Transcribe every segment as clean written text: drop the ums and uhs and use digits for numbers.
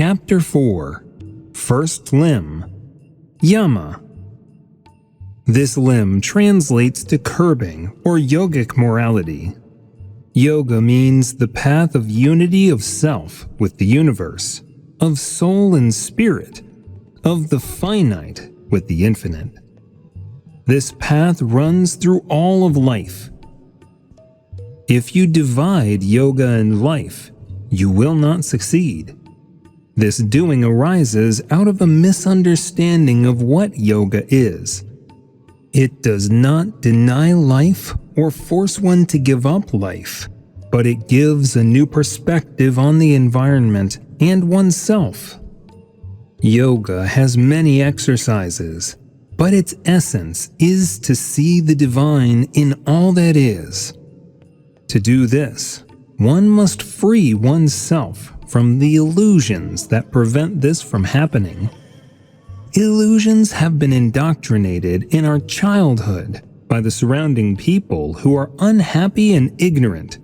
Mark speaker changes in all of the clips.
Speaker 1: Chapter 4. First Limb. Yama. This limb translates to curbing or yogic morality. Yoga means the path of unity of self with the universe, of soul and spirit, of the finite with the infinite. This path runs through all of life. If you divide yoga and life, you will not succeed. This doing arises out of a misunderstanding of what yoga is. It does not deny life or force one to give up life, but it gives a new perspective on the environment and oneself. Yoga has many exercises, but its essence is to see the divine in all that is. To do this, one must free oneself from the illusions that prevent this from happening. Illusions have been indoctrinated in our childhood by the surrounding people who are unhappy and ignorant.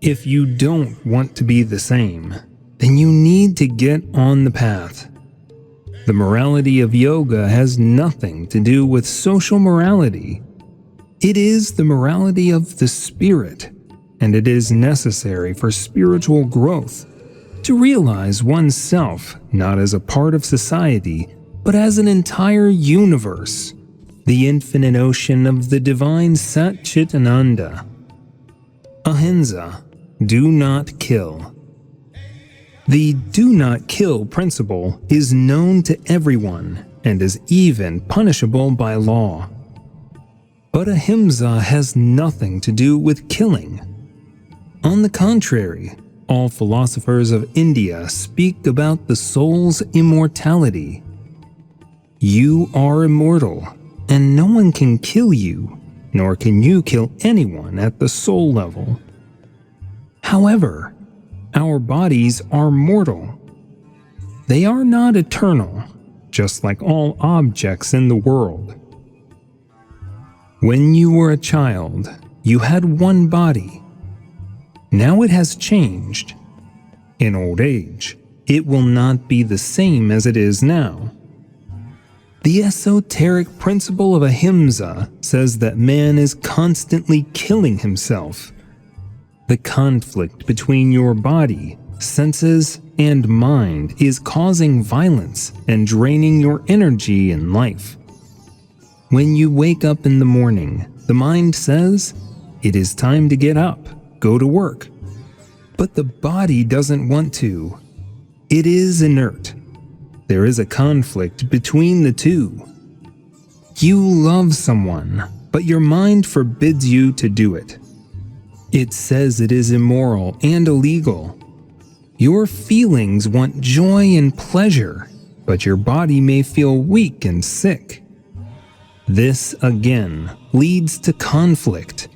Speaker 1: If you don't want to be the same, then you need to get on the path. The morality of yoga has nothing to do with social morality. It is the morality of the spirit, and it is necessary for spiritual growth to realize oneself not as a part of society, but as an entire universe, the infinite ocean of the divine Sat Chit Ananda. Ahimsa, do not kill. The do not kill principle is known to everyone and is even punishable by law. But ahimsa has nothing to do with killing. On the contrary, all philosophers of India speak about the soul's immortality. You are immortal, and no one can kill you, nor can you kill anyone at the soul level. However, our bodies are mortal. They are not eternal, just like all objects in the world. When you were a child, you had one body. Now it has changed. In old age, it will not be the same as it is now. The esoteric principle of ahimsa says that man is constantly killing himself. The conflict between your body, senses, and mind is causing violence and draining your energy in life. When you wake up in the morning, the mind says, "It is time to get up, go to work." But the body doesn't want to. It is inert. There is a conflict between the two. You love someone, but your mind forbids you to do it. It says it is immoral and illegal. Your feelings want joy and pleasure, but your body may feel weak and sick. This, again, leads to conflict.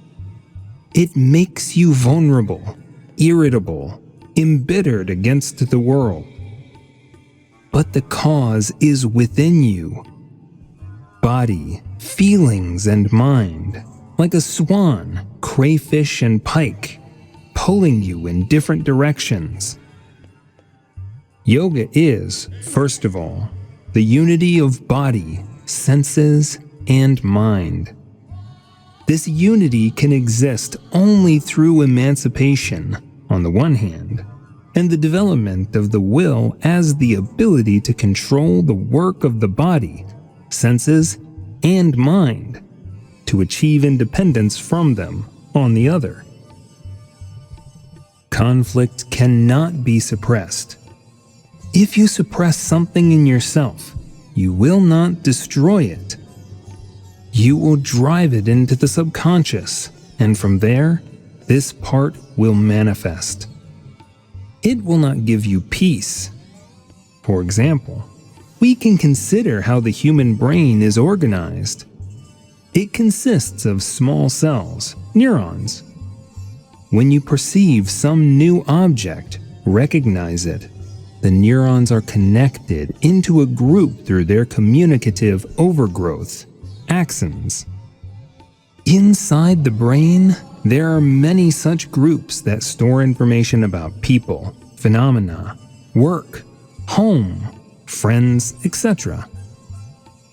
Speaker 1: It makes you vulnerable, irritable, embittered against the world. But the cause is within you. Body, feelings, and mind, like a swan, crayfish, and pike, pulling you in different directions. Yoga is, first of all, the unity of body, senses, and mind. This unity can exist only through emancipation, on the one hand, and the development of the will as the ability to control the work of the body, senses, and mind, to achieve independence from them, on the other. Conflict cannot be suppressed. If you suppress something in yourself, you will not destroy it. You will drive it into the subconscious, and from there, this part will manifest. It will not give you peace. For example, we can consider how the human brain is organized. It consists of small cells, neurons. When you perceive some new object, recognize it. The neurons are connected into a group through their communicative overgrowth, axons. Inside the brain, there are many such groups that store information about people, phenomena, work, home, friends, etc.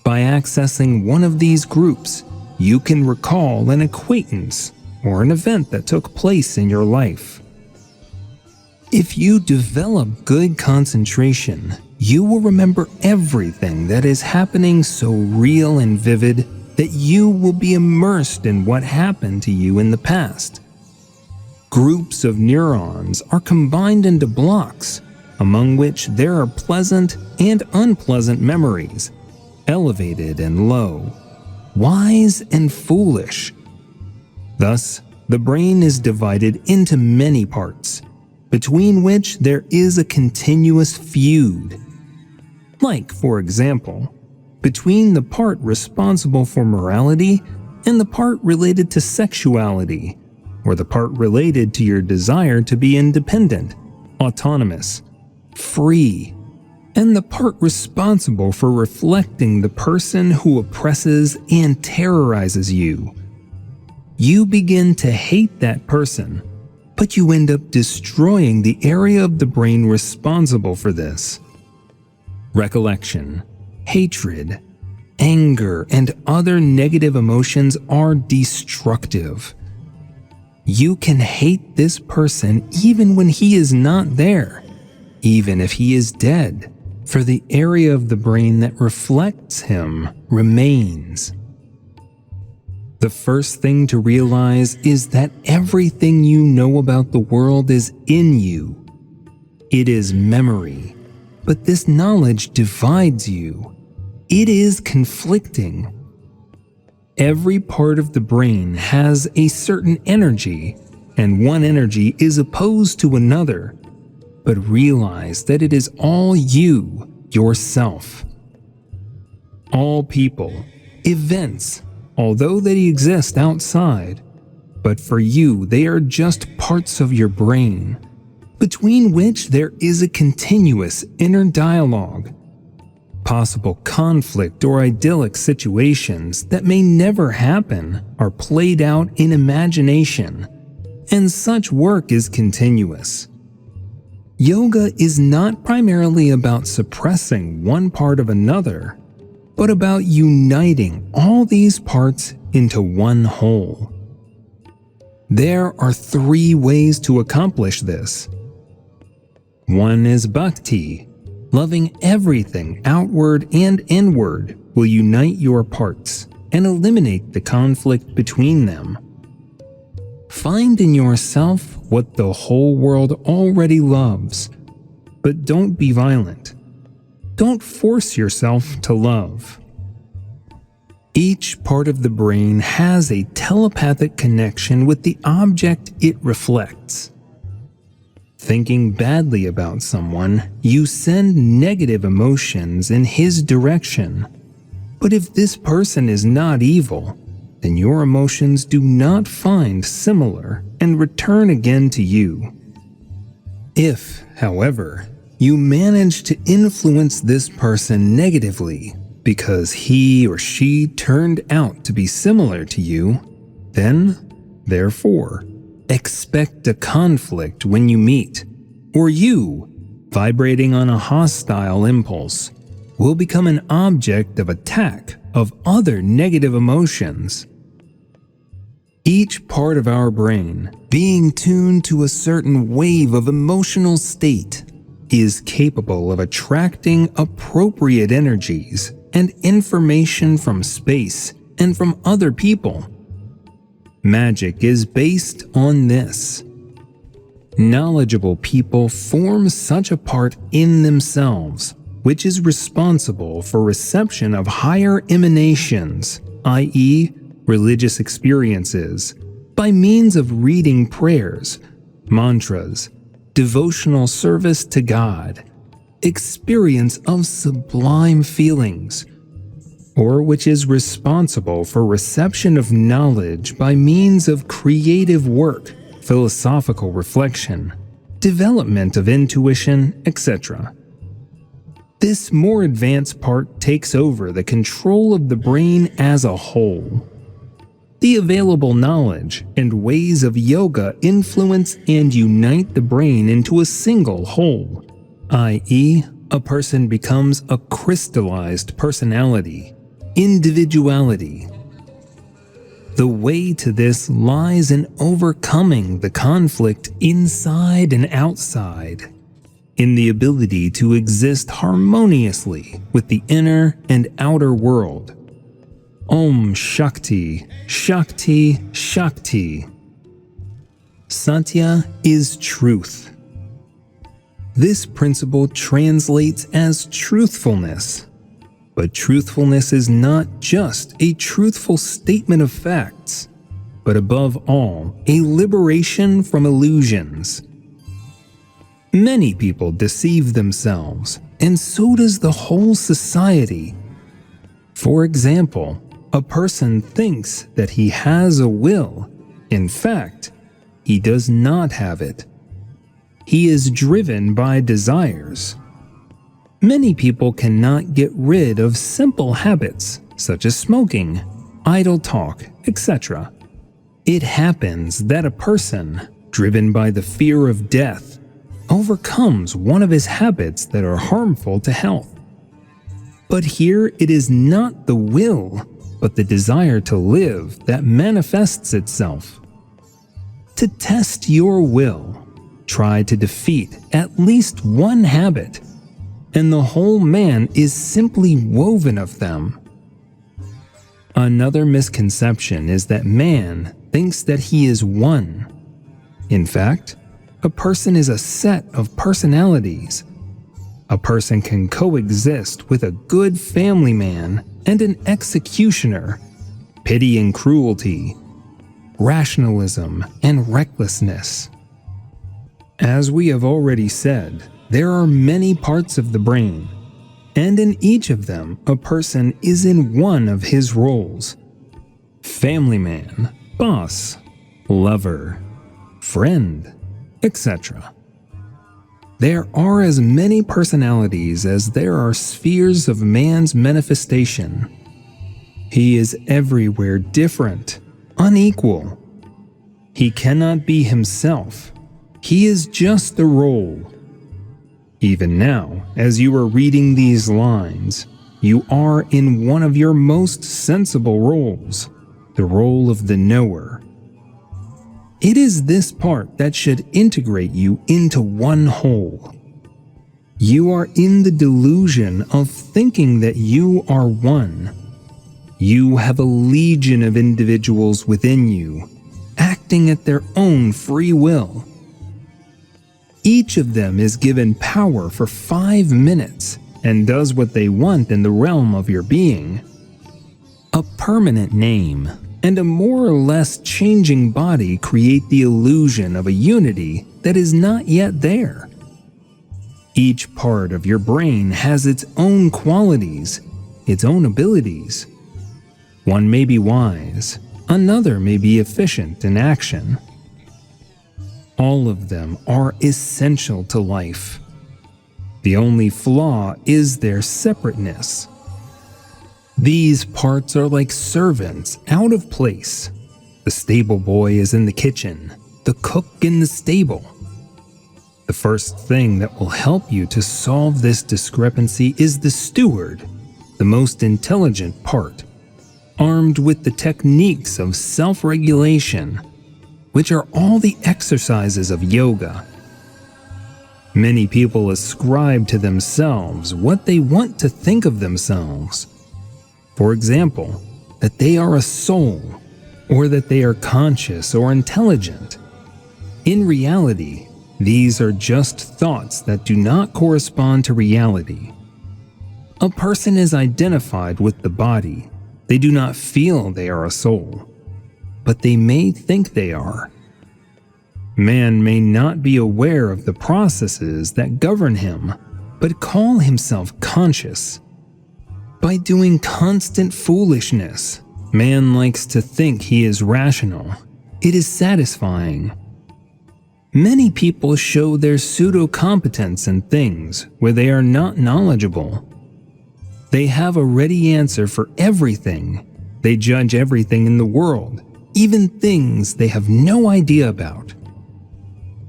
Speaker 1: By accessing one of these groups, you can recall an acquaintance or an event that took place in your life. If you develop good concentration, you will remember everything that is happening so real and vivid that you will be immersed in what happened to you in the past. Groups of neurons are combined into blocks, among which there are pleasant and unpleasant memories, elevated and low, wise and foolish. Thus, the brain is divided into many parts, between which there is a continuous feud. Like, for example, between the part responsible for morality and the part related to sexuality, or the part related to your desire to be independent, autonomous, free, and the part responsible for reflecting the person who oppresses and terrorizes you. You begin to hate that person, but you end up destroying the area of the brain responsible for this. Recollection, hatred, anger, and other negative emotions are destructive. You can hate this person even when he is not there, even if he is dead, for the area of the brain that reflects him remains. The first thing to realize is that everything you know about the world is in you. It is memory, but this knowledge divides you. It is conflicting. Every part of the brain has a certain energy, and one energy is opposed to another, but realize that it is all you, yourself. All people, events, although they exist outside, but for you they are just parts of your brain, between which there is a continuous inner dialogue. Possible conflict or idyllic situations that may never happen are played out in imagination, and such work is continuous. Yoga is not primarily about suppressing one part of another, but about uniting all these parts into one whole. There are 3 ways to accomplish this. One is bhakti. Loving everything outward and inward will unite your parts and eliminate the conflict between them. Find in yourself what the whole world already loves, but don't be violent. Don't force yourself to love. Each part of the brain has a telepathic connection with the object it reflects. Thinking badly about someone, you send negative emotions in his direction. But if this person is not evil, then your emotions do not find similar and return again to you. If, however, you manage to influence this person negatively because he or she turned out to be similar to you, then, therefore, expect a conflict when you meet, or you, vibrating on a hostile impulse, will become an object of attack of other negative emotions. Each part of our brain, being tuned to a certain wave of emotional state, is capable of attracting appropriate energies and information from space and from other people. Magic is based on this. Knowledgeable people form such a part in themselves, which is responsible for reception of higher emanations, i.e., religious experiences, by means of reading prayers, mantras, devotional service to God, experience of sublime feelings, or which is responsible for reception of knowledge by means of creative work, philosophical reflection, development of intuition, etc. This more advanced part takes over the control of the brain as a whole. The available knowledge and ways of yoga influence and unite the brain into a single whole, i.e., a person becomes a crystallized personality, individuality. The way to this lies in overcoming the conflict inside and outside, in the ability to exist harmoniously with the inner and outer world. Om Shakti, Shakti, Shakti. Satya is truth. This principle translates as truthfulness, but truthfulness is not just a truthful statement of facts, but above all, a liberation from illusions. Many people deceive themselves, and so does the whole society. For example, a person thinks that he has a will. In fact, he does not have it. He is driven by desires. Many people cannot get rid of simple habits such as smoking, idle talk, etc. It happens that a person, driven by the fear of death, overcomes one of his habits that are harmful to health. But here it is not the will, but the desire to live that manifests itself. To test your will, try to defeat at least one habit, and the whole man is simply woven of them. Another misconception is that man thinks that he is one. In fact, a person is a set of personalities. A person can coexist with a good family man and an executioner, pity and cruelty, rationalism and recklessness. As we have already said, there are many parts of the brain, and in each of them a person is in one of his roles: family man, boss, lover, friend, etc. There are as many personalities as there are spheres of man's manifestation. He is everywhere different, unequal. He cannot be himself. He is just the role. Even now, as you are reading these lines, you are in one of your most sensible roles, the role of the knower. It is this part that should integrate you into one whole. You are in the delusion of thinking that you are one. You have a legion of individuals within you, acting at their own free will. Each of them is given power for 5 minutes and does what they want in the realm of your being. A permanent name and a more or less changing body create the illusion of a unity that is not yet there. Each part of your brain has its own qualities, its own abilities. One may be wise, another may be efficient in action. All of them are essential to life. The only flaw is their separateness. These parts are like servants out of place. The stable boy is in the kitchen, the cook in the stable. The first thing that will help you to solve this discrepancy is the steward, the most intelligent part, armed with the techniques of self-regulation, which are all the exercises of yoga. Many people ascribe to themselves what they want to think of themselves. For example, that they are a soul, or that they are conscious or intelligent. In reality, these are just thoughts that do not correspond to reality. A person is identified with the body. They do not feel they are a soul, but they may think they are. Man may not be aware of the processes that govern him, but call himself conscious. By doing constant foolishness, man likes to think he is rational. It is satisfying. Many people show their pseudo-competence in things where they are not knowledgeable. They have a ready answer for everything. They judge everything in the world, even things they have no idea about.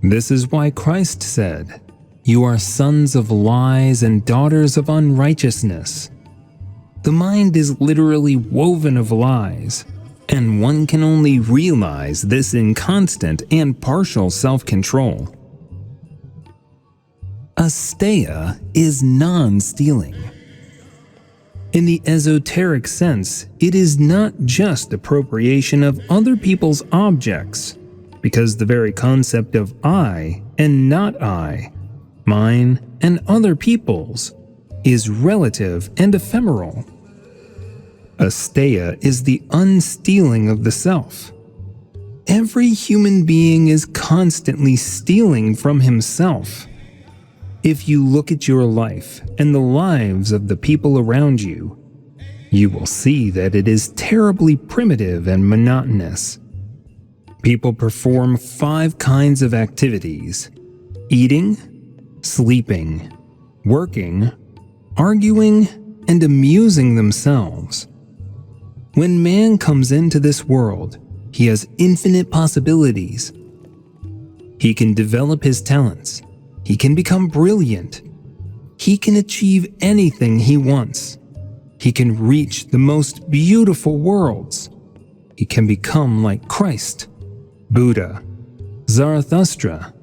Speaker 1: This is why Christ said, You are sons of lies and daughters of unrighteousness. The mind is literally woven of lies, and one can only realize this in constant and partial self-control. Asteya is non-stealing. In the esoteric sense, it is not just appropriation of other people's objects, because the very concept of I and not I, mine and other people's, is relative and ephemeral. Asteya is the unstealing of the self. Every human being is constantly stealing from himself. If you look at your life and the lives of the people around you, you will see that it is terribly primitive and monotonous. People perform 5 kinds of activities: eating, sleeping, working, arguing, and amusing themselves. When man comes into this world, he has infinite possibilities. He can develop his talents. He can become brilliant. He can achieve anything he wants. He can reach the most beautiful worlds. He can become like Christ, Buddha, Zarathustra.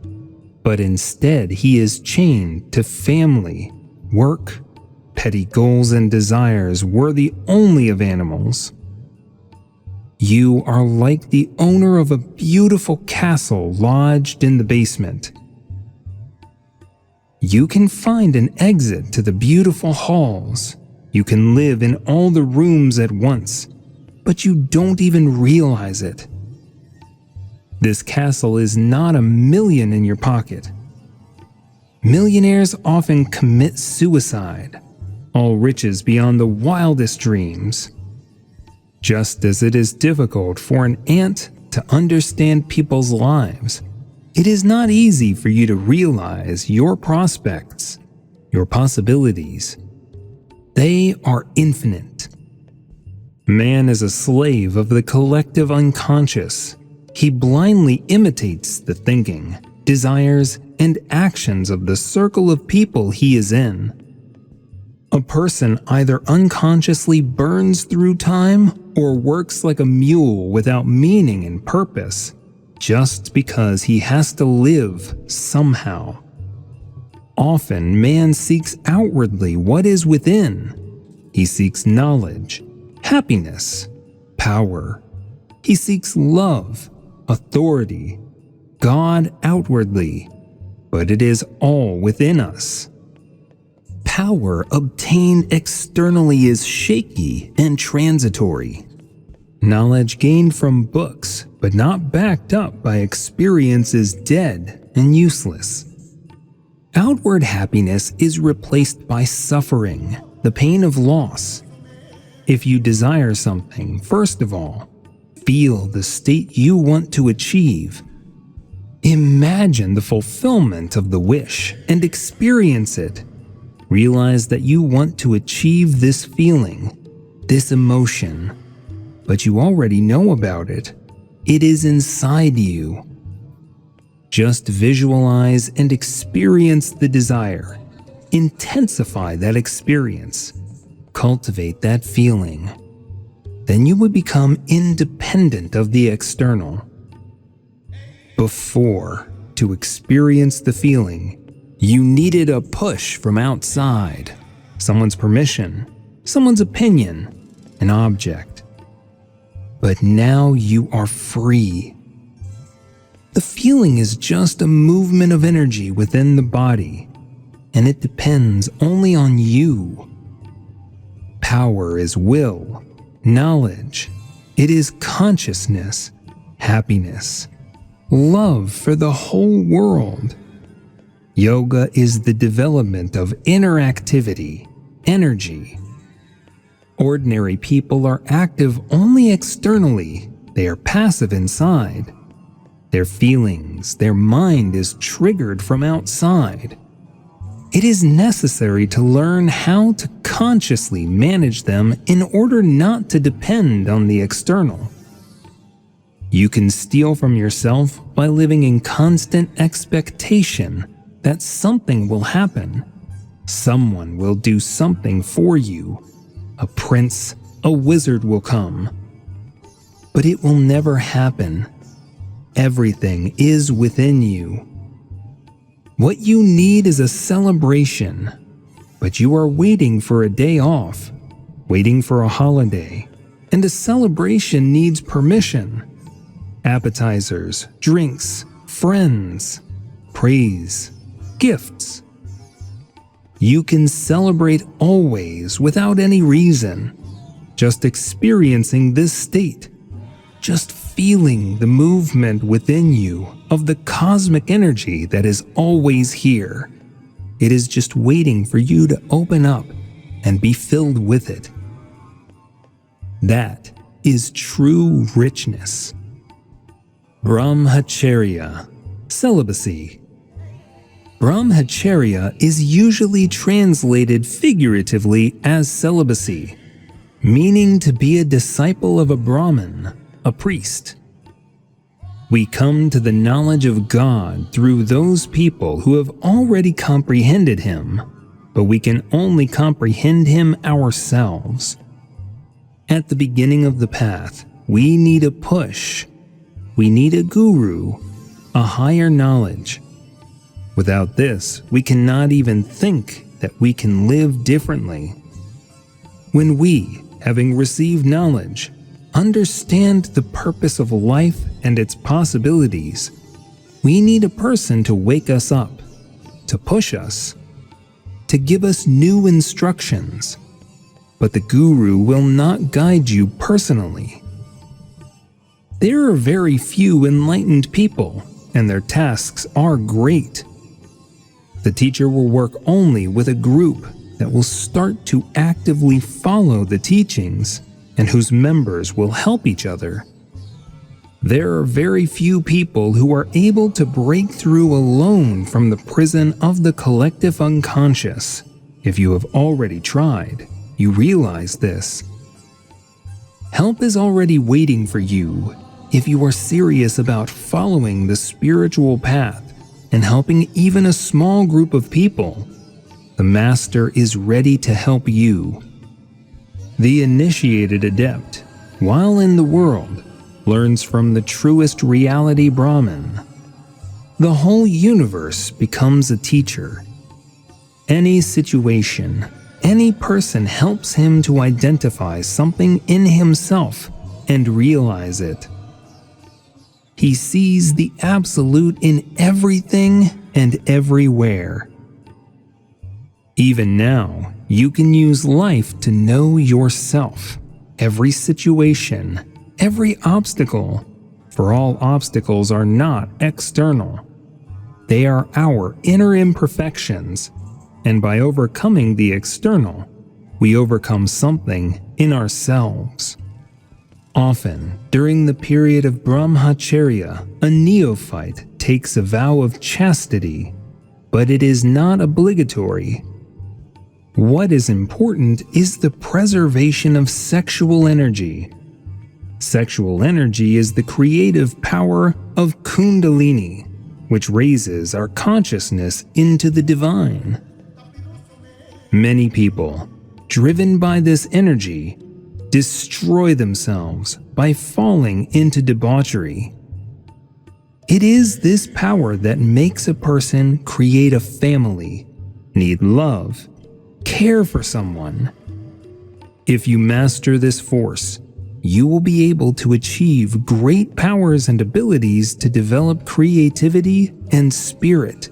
Speaker 1: But instead, he is chained to family, work, petty goals and desires worthy only of animals. You are like the owner of a beautiful castle lodged in the basement. You can find an exit to the beautiful halls. You can live in all the rooms at once, but you don't even realize it. This castle is not $1,000,000 in your pocket. Millionaires often commit suicide, all riches beyond the wildest dreams. Just as it is difficult for an ant to understand people's lives, it is not easy for you to realize your prospects, your possibilities. They are infinite. Man is a slave of the collective unconscious. He blindly imitates the thinking, desires, and actions of the circle of people he is in. A person either unconsciously burns through time or works like a mule without meaning and purpose, just because he has to live somehow. Often, man seeks outwardly what is within. He seeks knowledge, happiness, power. He seeks love, authority, God outwardly, but it is all within us. Power obtained externally is shaky and transitory. Knowledge gained from books, but not backed up by experience, is dead and useless. Outward happiness is replaced by suffering, the pain of loss. If you desire something, first of all, feel the state you want to achieve. Imagine the fulfillment of the wish and experience it. Realize that you want to achieve this feeling, this emotion, but you already know about it. It is inside you. Just visualize and experience the desire. Intensify that experience. Cultivate that feeling. Then you would become independent of the external. Before, to experience the feeling, you needed a push from outside, someone's permission, someone's opinion, an object. But now you are free. The feeling is just a movement of energy within the body, and it depends only on you. Power is will, knowledge. It is consciousness, happiness, love for the whole world. Yoga is the development of inner activity, energy. Ordinary people are active only externally. They are passive inside. Their feelings, their mind is triggered from outside. It is necessary to learn how to consciously manage them in order not to depend on the external. You can steal from yourself by living in constant expectation that something will happen. Someone will do something for you. A prince, a wizard will come. But it will never happen. Everything is within you. What you need is a celebration, but you are waiting for a day off, waiting for a holiday, and a celebration needs permission. Appetizers, drinks, friends, praise, gifts. You can celebrate always without any reason, just experiencing this state, just feeling the movement within you of the cosmic energy that is always here. It is just waiting for you to open up and be filled with it. That is true richness. Brahmacharya, celibacy. Brahmacharya is usually translated figuratively as celibacy, meaning to be a disciple of a Brahmin, a priest. We come to the knowledge of God through those people who have already comprehended Him, but we can only comprehend Him ourselves. At the beginning of the path, we need a push. We need a guru, a higher knowledge. Without this, we cannot even think that we can live differently. When we, having received knowledge, understand the purpose of life and its possibilities, we need a person to wake us up, to push us, to give us new instructions. But the guru will not guide you personally. There are very few enlightened people, and their tasks are great. The teacher will work only with a group that will start to actively follow the teachings and whose members will help each other. There are very few people who are able to break through alone from the prison of the collective unconscious. If you have already tried, you realize this. Help is already waiting for you if you are serious about following the spiritual path and helping even a small group of people. The Master is ready to help you. The initiated adept, while in the world, learns from the truest reality Brahman. The whole universe becomes a teacher. Any situation, any person helps him to identify something in himself and realize it. He sees the absolute in everything and everywhere. Even now, you can use life to know yourself, every situation, every obstacle, for all obstacles are not external. They are our inner imperfections, and by overcoming the external, we overcome something in ourselves. Often, during the period of Brahmacharya, a neophyte takes a vow of chastity, but it is not obligatory. What is important is the preservation of sexual energy. Sexual energy is the creative power of Kundalini, which raises our consciousness into the divine. Many people, driven by this energy, destroy themselves by falling into debauchery. It is this power that makes a person create a family, need love, care for someone. If you master this force, you will be able to achieve great powers and abilities to develop creativity and spirit.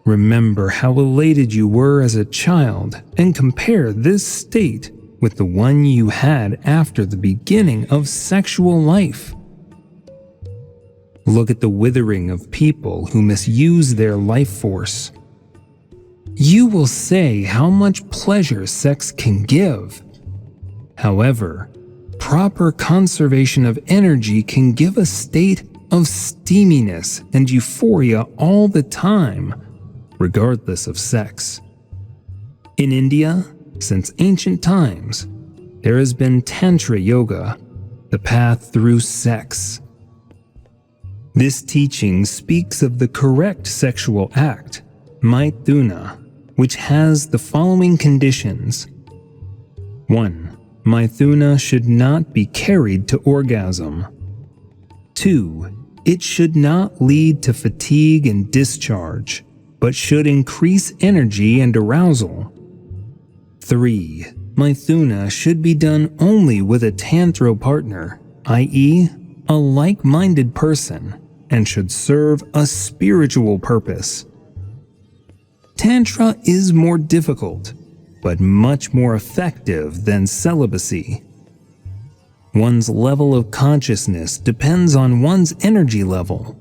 Speaker 1: Remember how elated you were as a child and compare this state with the one you had after the beginning of sexual life. Look at the withering of people who misuse their life force. You will say how much pleasure sex can give. However, proper conservation of energy can give a state of steaminess and euphoria all the time, regardless of sex. In India, since ancient times, there has been Tantra Yoga, the path through sex. This teaching speaks of the correct sexual act, maithuna, which has the following conditions. 1. Maithuna should not be carried to orgasm. 2. It should not lead to fatigue and discharge, but should increase energy and arousal. 3. Maithuna should be done only with a tantra partner, i.e., a like-minded person, and should serve a spiritual purpose. Tantra is more difficult, but much more effective than celibacy. One's level of consciousness depends on one's energy level.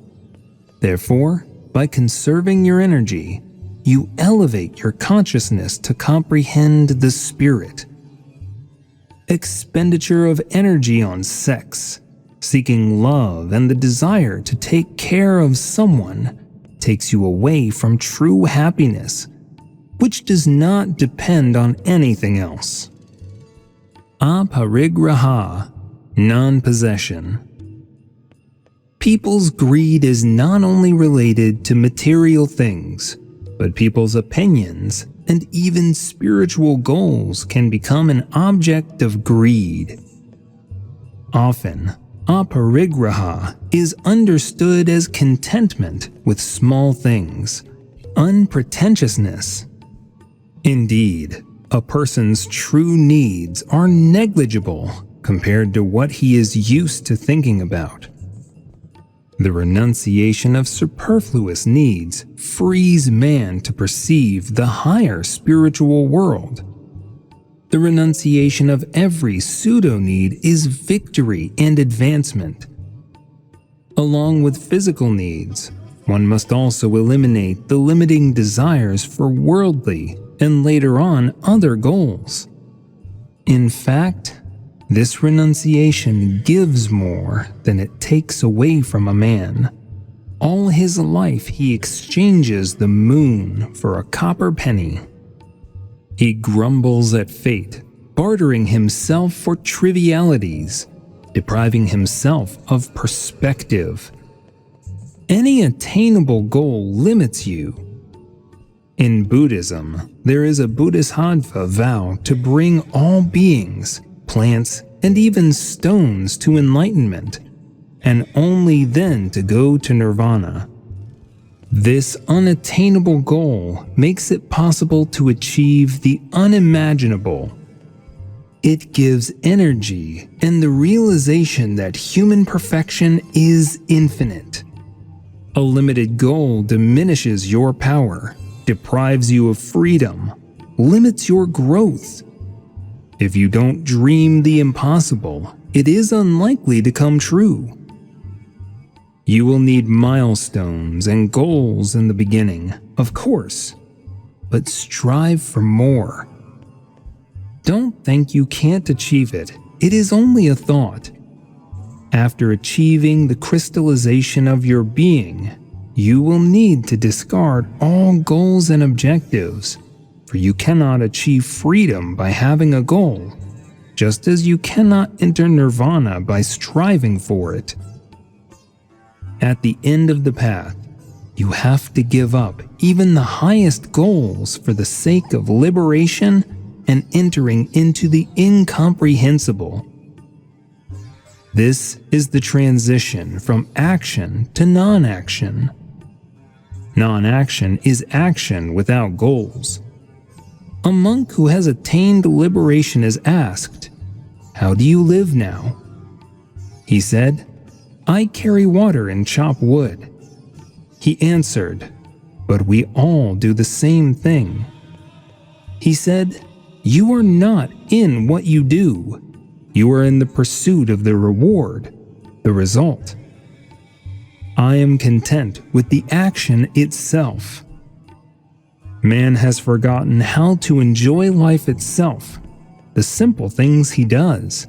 Speaker 1: Therefore, by conserving your energy, you elevate your consciousness to comprehend the spirit. Expenditure of energy on sex, seeking love and the desire to take care of someone takes you away from true happiness, which does not depend on anything else. Aparigraha, non-possession. People's greed is not only related to material things, but people's opinions and even spiritual goals can become an object of greed. Often, aparigraha is understood as contentment with small things, unpretentiousness. Indeed, a person's true needs are negligible compared to what he is used to thinking about. The renunciation of superfluous needs frees man to perceive the higher spiritual world. The renunciation of every pseudo-need is victory and advancement. Along with physical needs, one must also eliminate the limiting desires for worldly and later on other goals. In fact, this renunciation gives more than it takes away from a man. All his life he exchanges the moon for a copper penny. He grumbles at fate, bartering himself for trivialities, depriving himself of perspective. Any attainable goal limits you. In Buddhism, there is a Bodhisattva vow to bring all beings, plants, and even stones to enlightenment, and only then to go to nirvana. This unattainable goal makes it possible to achieve the unimaginable. It gives energy and the realization that human perfection is infinite. A limited goal diminishes your power, deprives you of freedom, limits your growth. If you don't dream the impossible, it is unlikely to come true. You will need milestones and goals in the beginning, of course, but strive for more. Don't think you can't achieve it. It is only a thought. After achieving the crystallization of your being, you will need to discard all goals and objectives, for you cannot achieve freedom by having a goal, just as you cannot enter nirvana by striving for it. At the end of the path, you have to give up even the highest goals for the sake of liberation and entering into the incomprehensible. This is the transition from action to non-action. Non-action is action without goals. A monk who has attained liberation is asked, "How do you live now?" He said, "I carry water and chop wood." He answered, "But we all do the same thing." He said, "You are not in what you do. You are in the pursuit of the reward, the result. I am content with the action itself." Man has forgotten how to enjoy life itself, the simple things he does.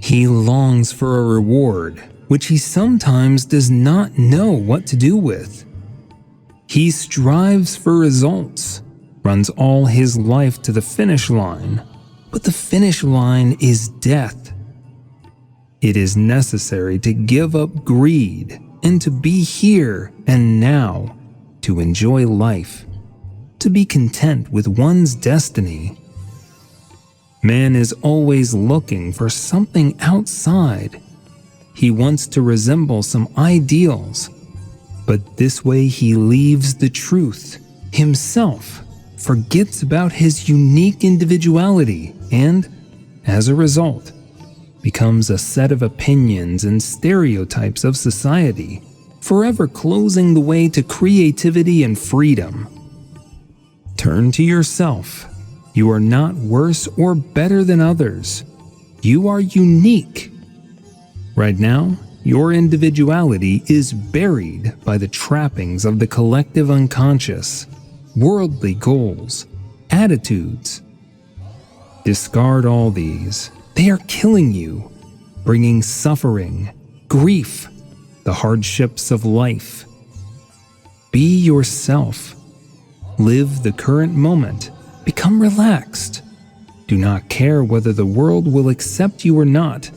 Speaker 1: He longs for a reward, which he sometimes does not know what to do with. He strives for results, runs all his life to the finish line, but the finish line is death. It is necessary to give up greed and to be here and now, to enjoy life, to be content with one's destiny. Man is always looking for something outside. He wants to resemble some ideals, but this way he leaves the truth, himself, forgets about his unique individuality, and, as a result, becomes a set of opinions and stereotypes of society, forever closing the way to creativity and freedom. Turn to yourself. You are not worse or better than others. You are unique. Right now, your individuality is buried by the trappings of the collective unconscious, worldly goals, attitudes. Discard all these. They are killing you, bringing suffering, grief, the hardships of life. Be yourself. Live the current moment. Become relaxed. Do not care whether the world will accept you or not.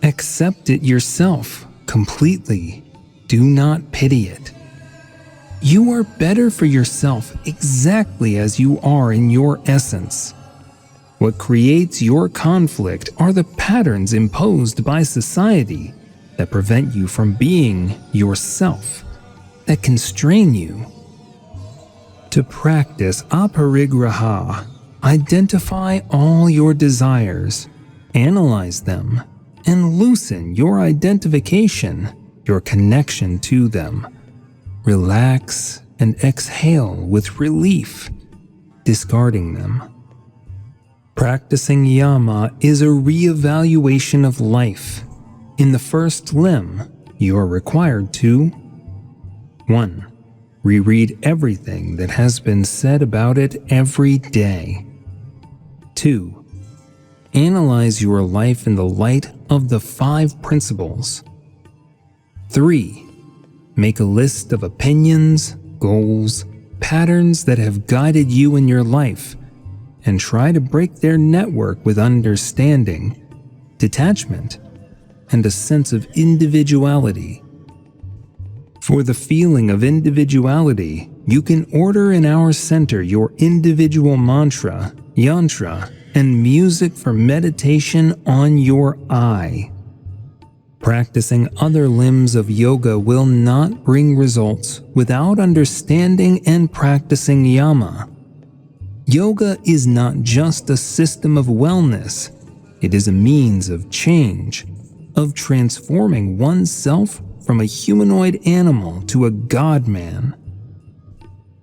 Speaker 1: Accept it yourself completely. Do not pity it. You are better for yourself exactly as you are in your essence. What creates your conflict are the patterns imposed by society that prevent you from being yourself, that constrain you. To practice aparigraha, identify all your desires, analyze them, and loosen your identification, your connection to them. Relax and exhale with relief, discarding them. Practicing Yama is a re-evaluation of life. In the first limb, you are required to 1. Reread everything that has been said about it every day. 2. Analyze your life in the light of the 5 principles. 3. Make a list of opinions, goals, patterns that have guided you in your life, and try to break their network with understanding, detachment, and a sense of individuality. For the feeling of individuality, you can order in our center your individual mantra, yantra, and music for meditation on your eye. Practicing other limbs of yoga will not bring results without understanding and practicing Yama. Yoga is not just a system of wellness, it is a means of change, of transforming oneself from a humanoid animal to a god-man.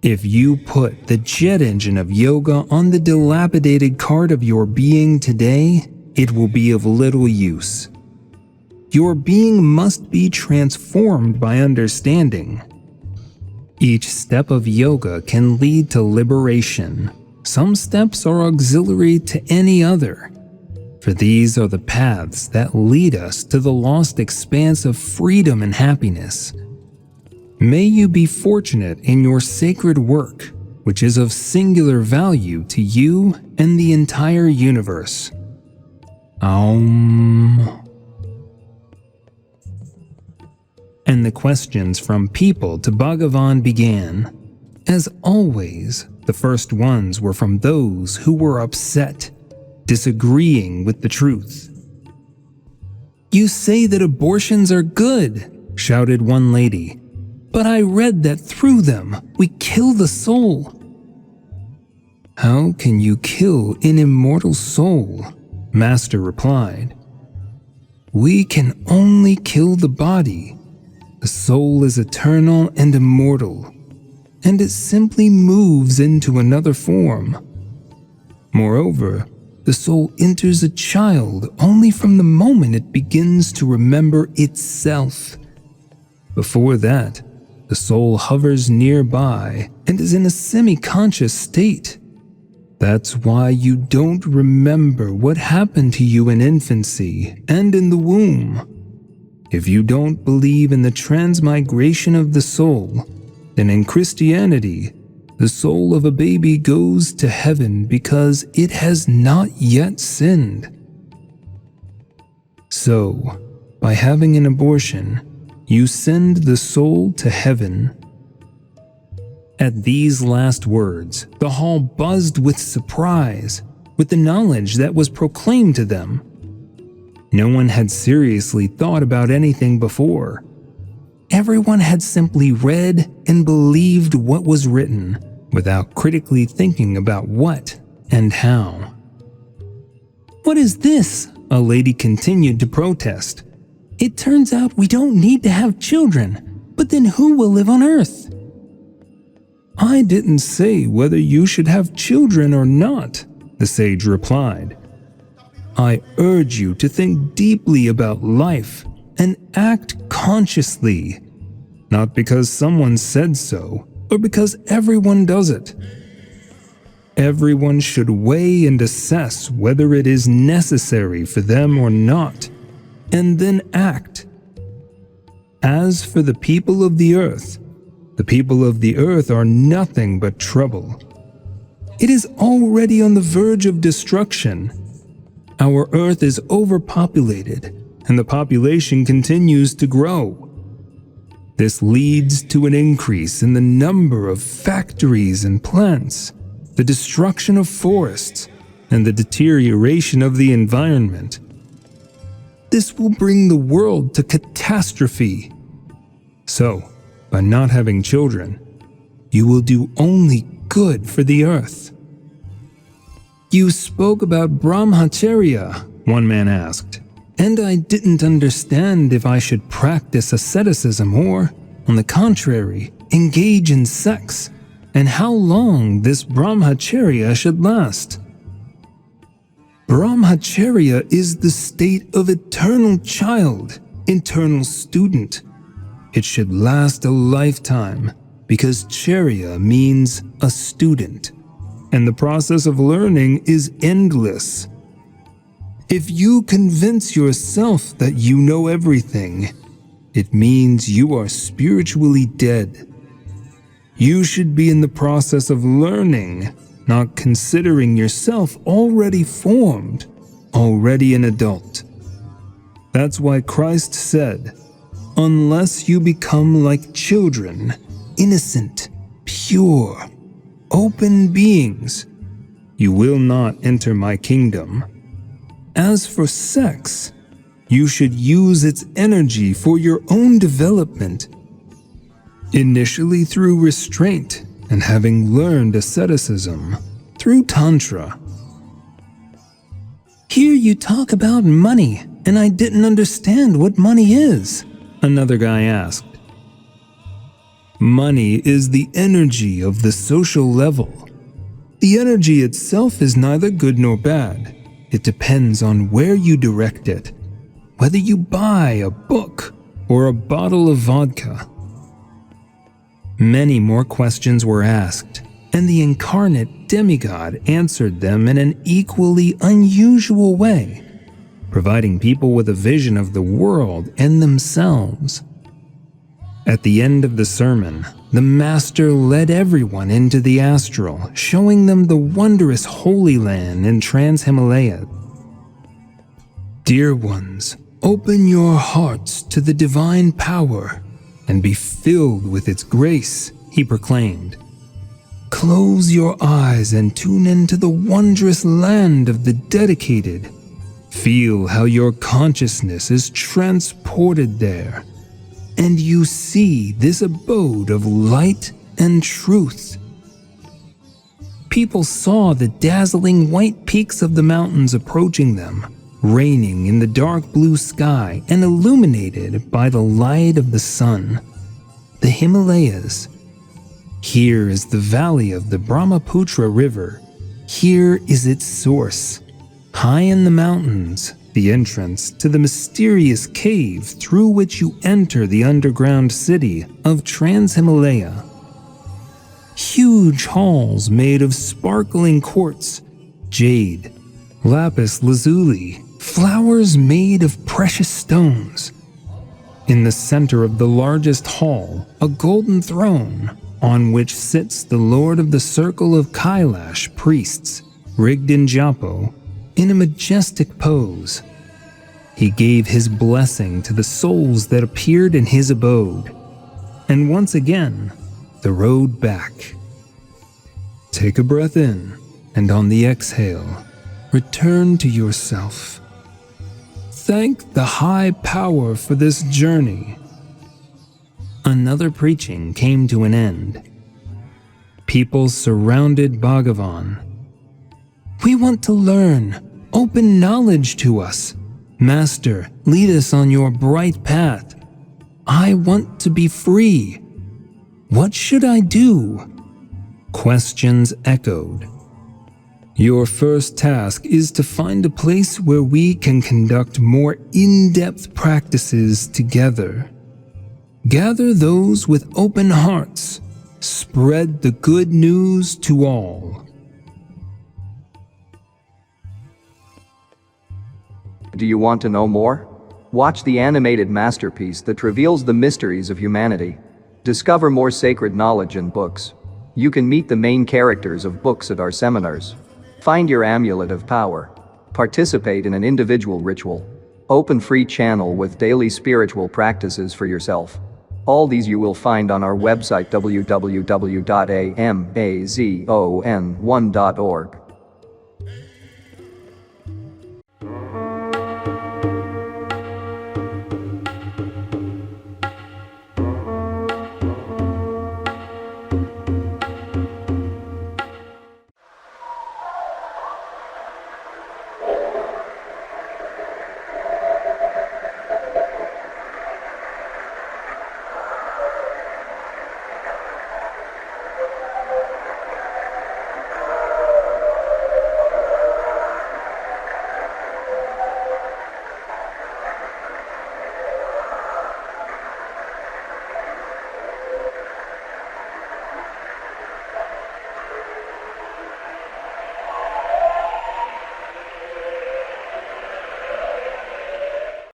Speaker 1: If you put the jet engine of yoga on the dilapidated cart of your being today, it will be of little use. Your being must be transformed by understanding. Each step of yoga can lead to liberation. Some steps are auxiliary to any other, for these are the paths that lead us to the lost expanse of freedom and happiness. May you be fortunate in your sacred work, which is of singular value to you and the entire universe. Aum. And the questions from people to Bhagavan began. As always, the first ones were from those who were upset, disagreeing with the truth. "You say that abortions are good," shouted one lady, "but I read that through them we kill the soul." "How can you kill an immortal soul?" Master replied. "We can only kill the body. The soul is eternal and immortal, and it simply moves into another form. Moreover, the soul enters a child only from the moment it begins to remember itself. Before that, the soul hovers nearby and is in a semi-conscious state. That's why you don't remember what happened to you in infancy and in the womb. If you don't believe in the transmigration of the soul, then in Christianity, the soul of a baby goes to heaven because it has not yet sinned. So, By having an abortion, you send the soul to heaven." At these last words, the hall buzzed with surprise, with the knowledge that was proclaimed to them. No one had seriously thought about anything before. Everyone had simply read and believed what was written, without critically thinking about what and how. "What is this?" a lady continued to protest. "It turns out we don't need to have children, but then who will live on Earth?" "I didn't say whether you should have children or not," the sage replied. "I urge you to think deeply about life and act consciously, not because someone said so, or because everyone does it. Everyone should weigh and assess whether it is necessary for them or not, and then act. As for the people of the earth are nothing but trouble. It is already on the verge of destruction. Our earth is overpopulated, and the population continues to grow. This leads to an increase in the number of factories and plants, the destruction of forests, and the deterioration of the environment. This will bring the world to catastrophe. So, by not having children, you will do only good for the earth." "You spoke about brahmacharya," one man asked, "and I didn't understand if I should practice asceticism or, on the contrary, engage in sex, and how long this brahmacharya should last." "Brahmacharya is the state of eternal child, eternal student. It should last a lifetime, because charya means a student, and the process of learning is endless. If you convince yourself that you know everything, it means you are spiritually dead. You should be in the process of learning, not considering yourself already formed, already an adult. That's why Christ said, 'Unless you become like children, innocent, pure, open beings, you will not enter my kingdom.' As for sex, you should use its energy for your own development, initially through restraint and having learned asceticism through Tantra." "Here you talk about money, and I didn't understand what money is," another guy asked. "Money is the energy of the social level. The energy itself is neither good nor bad. It depends on where you direct it, whether you buy a book or a bottle of vodka." Many more questions were asked, and the incarnate demigod answered them in an equally unusual way, providing people with a vision of the world and themselves. At the end of the sermon, the Master led everyone into the astral, showing them the wondrous Holy Land in Trans-Himalaya. "Dear ones, open your hearts to the divine power and be filled with its grace," he proclaimed. "Close your eyes and tune into the wondrous land of the dedicated. Feel how your consciousness is transported there, and you see this abode of light and truth." People saw the dazzling white peaks of the mountains approaching them, reigning in the dark blue sky and illuminated by the light of the sun. The Himalayas. Here is the valley of the Brahmaputra River. Here is its source. High in the mountains, the entrance to the mysterious cave through which you enter the underground city of Trans-Himalaya. Huge halls made of sparkling quartz, jade, lapis lazuli, flowers made of precious stones. In the center of the largest hall, a golden throne, on which sits the Lord of the Circle of Kailash priests, rigged in japo, in a majestic pose. He gave his blessing to the souls that appeared in his abode, and once again, the road back. Take a breath in, and on the exhale, return to yourself. Thank the high power for this journey. Another preaching came to an end. People surrounded Bhagavan. We want to learn. Open knowledge to us. Master, lead us on your bright path. I want to be free. What should I do? Questions echoed. Your first task is to find a place where we can conduct more in-depth practices together. Gather those with open hearts. Spread the good news to all.
Speaker 2: Do you want to know more? Watch the animated masterpiece that reveals the mysteries of humanity. Discover more sacred knowledge in books. You can meet the main characters of books at our seminars. Find your amulet of power. Participate in an individual ritual. Open free channel with daily spiritual practices for yourself. All these you will find on our website www.amazon1.org.